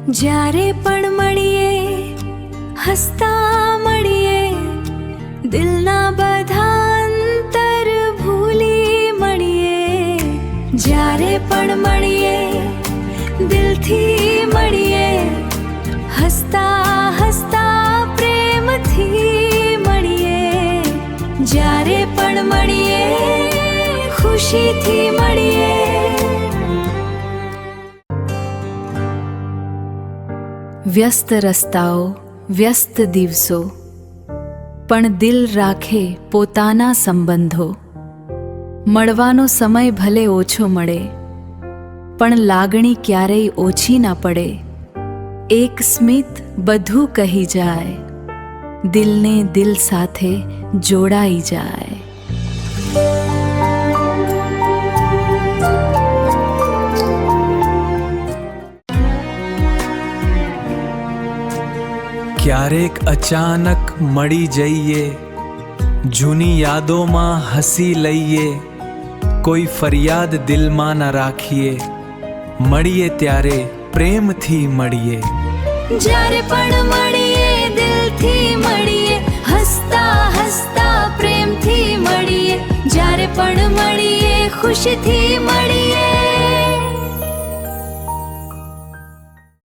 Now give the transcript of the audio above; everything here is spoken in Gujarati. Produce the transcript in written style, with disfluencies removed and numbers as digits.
જ્યારે પણ મળીએ હસતા મળીએ, દિલના બધા અંતર ભૂલી મળીએ. જ્યારે પણ મળીએ દિલથી મળીએ, હસતા હસતા પ્રેમથી મળીએ. જ્યારે પણ મળીએ ખુશીથી મળીએ. વ્યસ્ત રસ્તાઓ, વ્યસ્ત દિવસો, પણ દિલ રાખે પોતાના સંબંધો. મળવાનો સમય ભલે ઓછો મળે, પણ લાગણી ક્યારેય ઓછી ના પડે. એક સ્મિત બધું કહી જાય, દિલને દિલ સાથે જોડાઈ જાય. ક્યારેક અચાનક મળી જઈએ, જૂની યાદોમાં હસી લઈએ. કોઈ ફરિયાદ દિલમાં ન રાખીએ, મળીએ ત્યારે પ્રેમથી મળીએ. જ્યારે પણ મળીએ દિલથી મળીએ, હસતા હસતા પ્રેમથી મળીએ. જ્યારે પણ મળીએ ખુશીથી મળીએ.